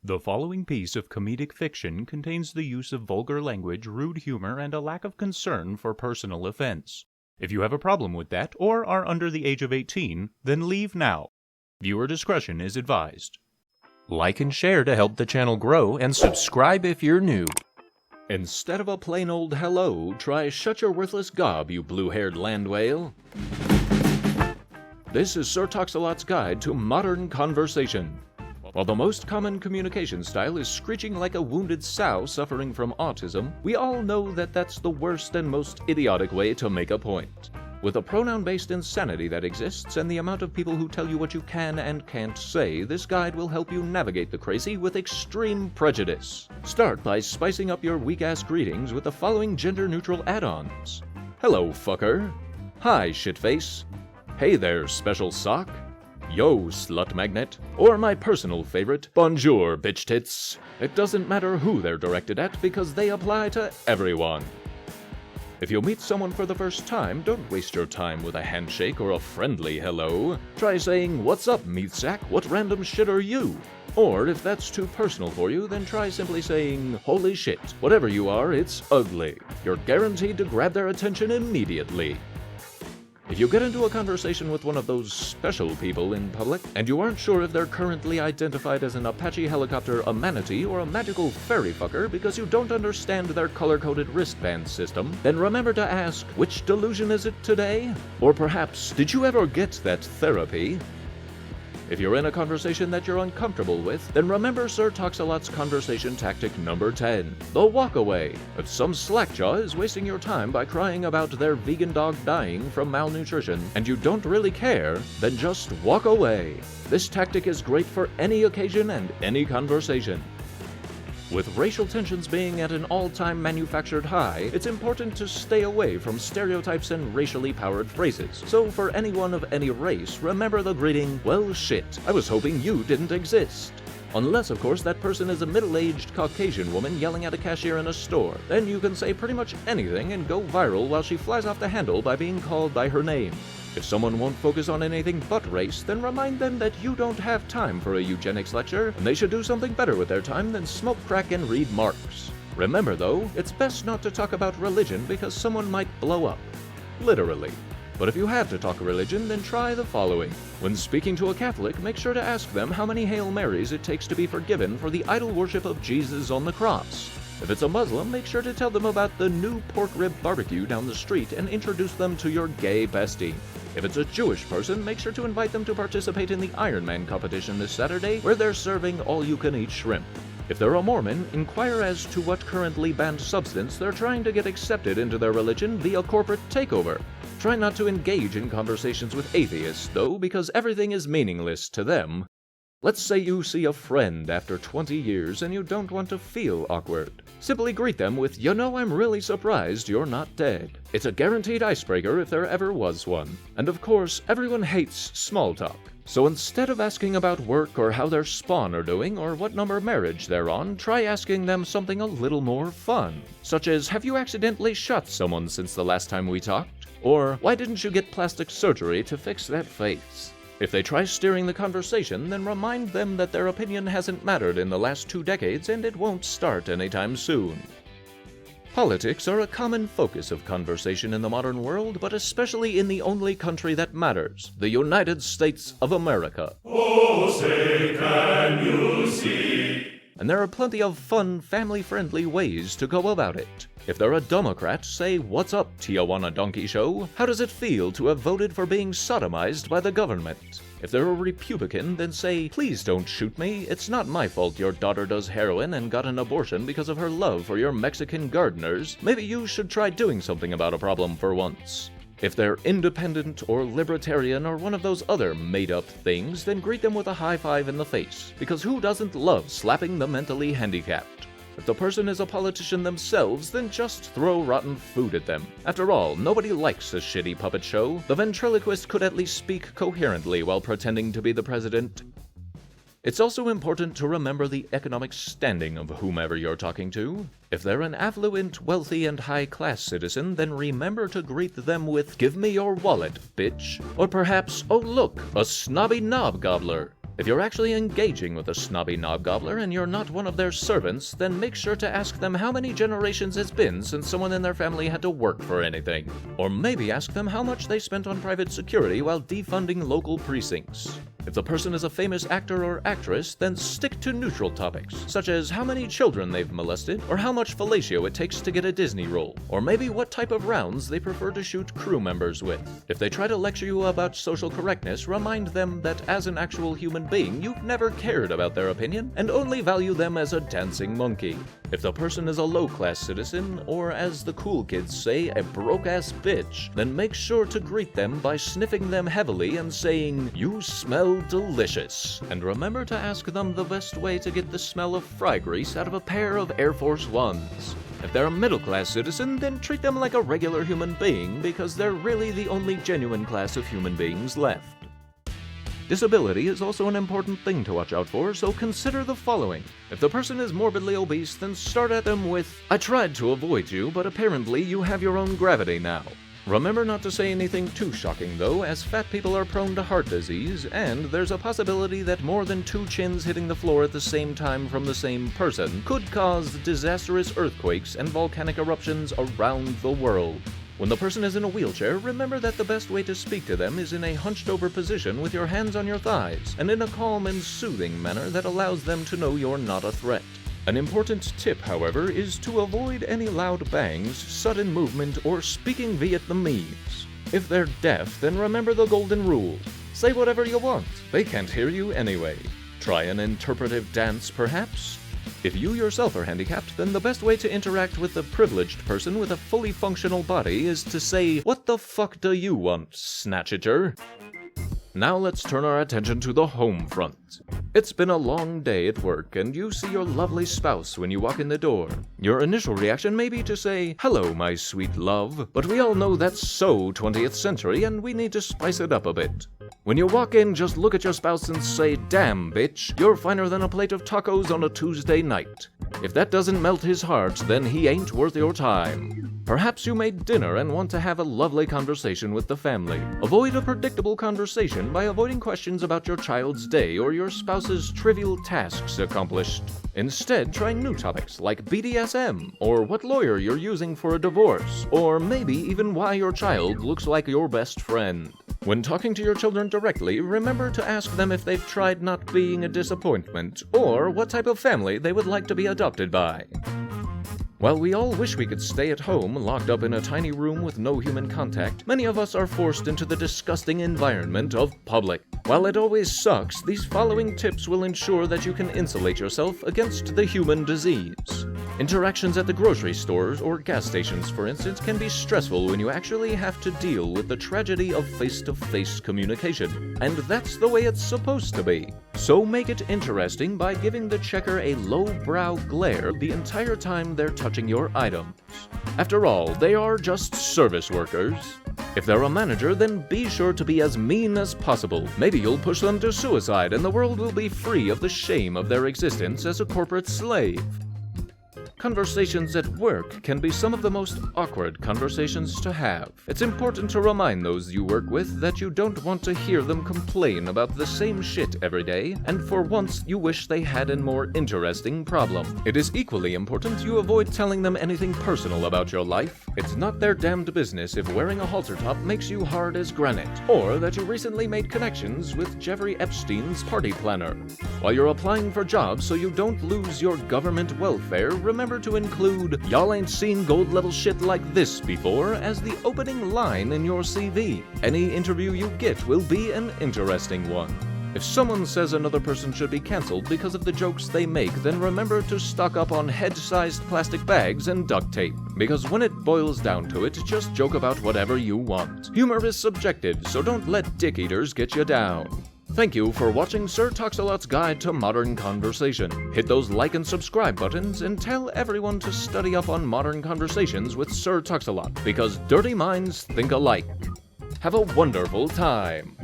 The following piece of comedic fiction contains the use of vulgar language, rude humor, and a lack of concern for personal offense. If you have a problem with that, or are under the age of 18, then leave now. Viewer discretion is advised. Like and share to help the channel grow, and subscribe if you're new. Instead of a plain old hello, try shut your worthless gob, you blue-haired land whale. This is Sir Tox-a-Lot's guide to modern conversation. While the most common communication style is screeching like a wounded sow suffering from autism, we all know that that's the worst and most idiotic way to make a point. With the pronoun-based insanity that exists and the amount of people who tell you what you can and can't say, this guide will help you navigate the crazy with extreme prejudice. Start by spicing up your weak-ass greetings with the following gender-neutral add-ons. Hello, fucker. Hi, shitface. Hey there, special sock. Yo, slut magnet. Or my personal favorite, bonjour, bitch tits. It doesn't matter who they're directed at because they apply to everyone. If you meet someone for the first time, don't waste your time with a handshake or a friendly hello. Try saying, what's up, meat sack? What random shit are you? Or if that's too personal for you, then try simply saying, holy shit. Whatever you are, it's ugly. You're guaranteed to grab their attention immediately. If you get into a conversation with one of those special people in public, and you aren't sure if they're currently identified as an Apache helicopter, a manatee, or a magical fairy fucker because you don't understand their color-coded wristband system, then remember to ask, which delusion is it today? Or perhaps, did you ever get that therapy? If you're in a conversation that you're uncomfortable with, then remember Sir Tox-a-Lot's conversation tactic number 10, the walk away. If some slackjaw is wasting your time by crying about their vegan dog dying from malnutrition, and you don't really care, then just walk away. This tactic is great for any occasion and any conversation. With racial tensions being at an all-time manufactured high, it's important to stay away from stereotypes and racially powered phrases. So for anyone of any race, remember the greeting, well shit, I was hoping you didn't exist. Unless, of course, that person is a middle-aged Caucasian woman yelling at a cashier in a store. Then you can say pretty much anything and go viral while she flies off the handle by being called by her name. If someone won't focus on anything but race, then remind them that you don't have time for a eugenics lecture, and they should do something better with their time than smoke crack and read Marx. Remember though, it's best not to talk about religion because someone might blow up. Literally. But if you have to talk religion, then try the following. When speaking to a Catholic, make sure to ask them how many Hail Marys it takes to be forgiven for the idol worship of Jesus on the cross. If it's a Muslim, make sure to tell them about the new pork rib barbecue down the street and introduce them to your gay bestie. If it's a Jewish person, make sure to invite them to participate in the Iron Man competition this Saturday, where they're serving all-you-can-eat shrimp. If they're a Mormon, inquire as to what currently banned substance they're trying to get accepted into their religion via corporate takeover. Try not to engage in conversations with atheists, though, because everything is meaningless to them. Let's say you see a friend after 20 years and you don't want to feel awkward. Simply greet them with, you know, I'm really surprised you're not dead. It's a guaranteed icebreaker if there ever was one. And of course, everyone hates small talk. So instead of asking about work or how their spawn are doing or what number marriage they're on, try asking them something a little more fun. Such as, have you accidentally shot someone since the last time we talked? Or, why didn't you get plastic surgery to fix that face? If they try steering the conversation, then remind them that their opinion hasn't mattered in the last 2 decades and it won't start anytime soon. Politics are a common focus of conversation in the modern world, but especially in the only country that matters, the United States of America. Oh, say can you see? And there are plenty of fun, family-friendly ways to go about it. If they're a Democrat, say, what's up, Tijuana Donkey Show? How does it feel to have voted for being sodomized by the government? If they're a Republican, then say, please don't shoot me. It's not my fault your daughter does heroin and got an abortion because of her love for your Mexican gardeners. Maybe you should try doing something about a problem for once. If they're independent or libertarian or one of those other made-up things, then greet them with a high five in the face, because who doesn't love slapping the mentally handicapped? If the person is a politician themselves, then just throw rotten food at them. After all, nobody likes a shitty puppet show. The ventriloquist could at least speak coherently while pretending to be the president. It's also important to remember the economic standing of whomever you're talking to. If they're an affluent, wealthy, and high-class citizen, then remember to greet them with, give me your wallet, bitch. Or perhaps, oh look, a snobby knob gobbler. If you're actually engaging with a snobby knobgobbler and you're not one of their servants, then make sure to ask them how many generations it's been since someone in their family had to work for anything. Or maybe ask them how much they spent on private security while defunding local precincts. If the person is a famous actor or actress, then stick to neutral topics, such as how many children they've molested, or how much fellatio it takes to get a Disney role, or maybe what type of rounds they prefer to shoot crew members with. If they try to lecture you about social correctness, remind them that as an actual human being, you've never cared about their opinion, and only value them as a dancing monkey. If the person is a low-class citizen, or as the cool kids say, a broke-ass bitch, then make sure to greet them by sniffing them heavily and saying, "You smell delicious." And remember to ask them the best way to get the smell of fry grease out of a pair of Air Force Ones. If they're a middle-class citizen, then treat them like a regular human being, because they're really the only genuine class of human beings left. Disability is also an important thing to watch out for, so consider the following. If the person is morbidly obese, then start at them with, "I tried to avoid you, but apparently you have your own gravity now." Remember not to say anything too shocking though, as fat people are prone to heart disease, and there's a possibility that more than 2 chins hitting the floor at the same time from the same person could cause disastrous earthquakes and volcanic eruptions around the world. When the person is in a wheelchair, remember that the best way to speak to them is in a hunched-over position with your hands on your thighs, and in a calm and soothing manner that allows them to know you're not a threat. An important tip, however, is to avoid any loud bangs, sudden movement, or speaking Vietnamese. If they're deaf, then remember the golden rule. Say whatever you want. They can't hear you anyway. Try an interpretive dance, perhaps? If you yourself are handicapped, then the best way to interact with a privileged person with a fully functional body is to say, "What the fuck do you want, Snatchager?" Now let's turn our attention to the home front. It's been a long day at work, and you see your lovely spouse when you walk in the door. Your initial reaction may be to say, "Hello, my sweet love," but we all know that's so 20th century, and we need to spice it up a bit. When you walk in, just look at your spouse and say, "Damn, bitch, you're finer than a plate of tacos on a Tuesday night." If that doesn't melt his heart, then he ain't worth your time. Perhaps you made dinner and want to have a lovely conversation with the family. Avoid a predictable conversation by avoiding questions about your child's day or your spouse's trivial tasks accomplished. Instead, try new topics like BDSM, or what lawyer you're using for a divorce, or maybe even why your child looks like your best friend. When talking to your children directly, remember to ask them if they've tried not being a disappointment, or what type of family they would like to be adopted by. While we all wish we could stay at home, locked up in a tiny room with no human contact, many of us are forced into the disgusting environment of public. While it always sucks, these following tips will ensure that you can insulate yourself against the human disease. Interactions at the grocery stores or gas stations, for instance, can be stressful when you actually have to deal with the tragedy of face-to-face communication. And that's the way it's supposed to be. So make it interesting by giving the checker a low-brow glare the entire time they're touching your items. After all, they are just service workers. If they're a manager, then be sure to be as mean as possible. Maybe you'll push them to suicide and the world will be free of the shame of their existence as a corporate slave. Conversations at work can be some of the most awkward conversations to have. It's important to remind those you work with that you don't want to hear them complain about the same shit every day, and for once you wish they had a more interesting problem. It is equally important you avoid telling them anything personal about your life. It's not their damned business if wearing a halter top makes you hard as granite, or that you recently made connections with Jeffrey Epstein's party planner. While you're applying for jobs so you don't lose your government welfare, remember to include "Y'all ain't seen gold level shit like this before" as the opening line in your CV. Any interview you get will be an interesting one. If someone says another person should be cancelled because of the jokes they make, then remember to stock up on head-sized plastic bags and duct tape. Because when it boils down to it, just joke about whatever you want. Humor is subjective, so don't let dick eaters get you down. Thank you for watching Sir Talks-A-Lot's Guide to Modern Conversation. Hit those like and subscribe buttons and tell everyone to study up on modern conversations with Sir Talks-A-Lot, because dirty minds think alike. Have a wonderful time.